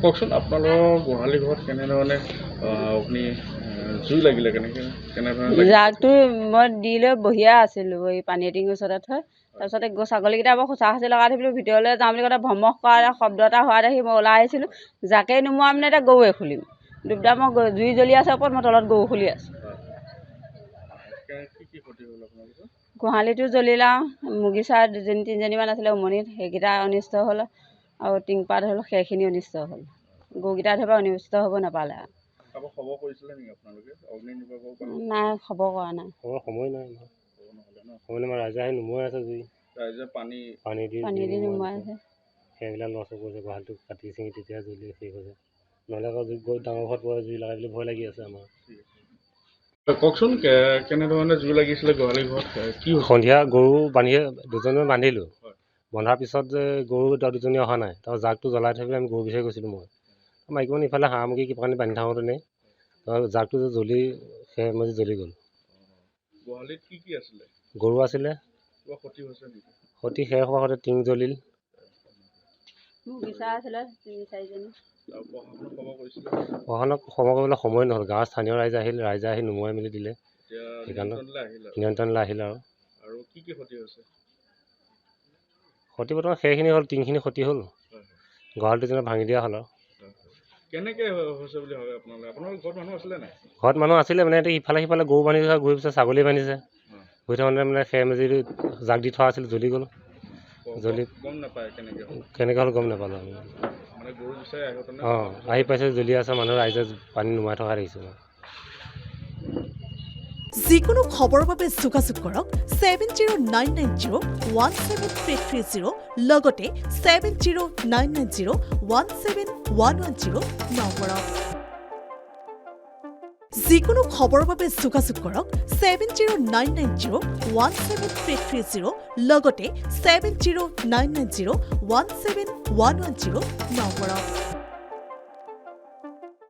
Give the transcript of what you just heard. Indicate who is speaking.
Speaker 1: কওকচোন আপোনালোকৰ গোহালি ঘৰত কেনেধৰণে আপুনি জুই লাগিলে কেনেধৰণে
Speaker 2: জাগটো মই দি লৈ বহিয়া আছিলোঁ এই পানী টিঙৰ ওচৰতে থৈ তাৰপিছতে ছাগলীকেইটা মই খুচা খুচি লগাই থৈ ভিতৰলৈ যাওঁ বুলি ক'লে ভমক কৰা শব্দ এটা হোৱা দেখি মই ওলাই আহিছিলোঁ জাকেই নোমোৱা মানে এতিয়া গৰুৱে খুলিম দুটা মই জুই জ্বলি আছে ওপৰত মই তলত গৰু খুলি আছোঁ গোহালিটো জ্বলিলে মুৰ্গী চৰাই দুজনী তিনিজনীমান আছিলে উমনিত সেইকেইটা অনিষ্ট হ'ল আৰু টিংপাত হ'ল সেইখিনি অনিষ্ট হ'ল গৰুকেইটা ধৰিব অনিষ্ট হ'ব নাপালে নাই খবৰ কৰা নাই
Speaker 3: সময় নাই ৰাইজে আহি নুমুৱাই আছে জুই পানী দি
Speaker 2: নুমুৱাই আছে
Speaker 3: সেইবিলাক লছ কৰিছে গোহালিটো কাটি চিঙি তেতিয়া জ্বলি শেষ হৈছে নহ'লে আকৌ জুই ডাঙৰ ঘৰত পৰে জুই লগাই বুলি ভয় লাগি আছে আমাৰ
Speaker 1: কওকচোন কেনেধৰণে জুই লাগিছিলে গোহালি ঘৰত কি
Speaker 3: সন্ধিয়া গৰু দুজনমান বান্ধিলোঁ বন্ধাৰ পিছত যে গৰু দুজনী অহা নাই তাৰপৰা জাকটো জ্বলাই থৈ পেলাই আমি গৰু বিচাৰি গৈছিলোঁ মই মাইকী মানুহ ইফালে হাঁহ মুৰ্গী কিবা কানি বান্ধি থাকোঁতে নে জাকটো যে জ্বলি সেই মাজে জ্বলি গ'ল
Speaker 1: গোহালিত কি আছিলে
Speaker 3: গৰু আছিলে ক্ষতি শেষ হোৱাৰ আগতে টিং জ্বলিল প্ৰশাসনক খবৰ কৰিবলৈ সময় নহ'ল গাঁৱৰ স্থানীয় ৰাইজে আহি নুমুৱাই মেলি দিলে সেইকাৰণে নিয়ন্ত্ৰণলৈ আহিল আৰু ক্ষতি বৰ্তমান সেইখিনি হ'ল টিংখিনি ক্ষতি হ'ল গঁৰালটো যেনে ভাঙি দিয়া হ'ল আৰু ঘৰত মানুহ আছিলে মানে ইফালে সিফালে গৰু বান্ধিছে ঘূৰি পিছত ছাগলী বান্ধিছে ঘূৰি থাকোঁতে মানে সেই মেজি জাক দি থোৱা আছিল জ্বলি গ'ল কেনেকৈ হ'ল গম নাপালোঁ আমি আহি পাইছে জ্বলি আছে মানুহ ৰাইজে পানী নুমাই থকা দেখিছোঁ
Speaker 4: যিকোনো খবৰৰ বাবে যোগাযোগ কৰক 7099017330 লগতে 7099017110 নম্বৰত যিকোনো খবৰৰ বাবে যোগাযোগ কৰক 7099017330 লগতে 7099017110 নম্বৰত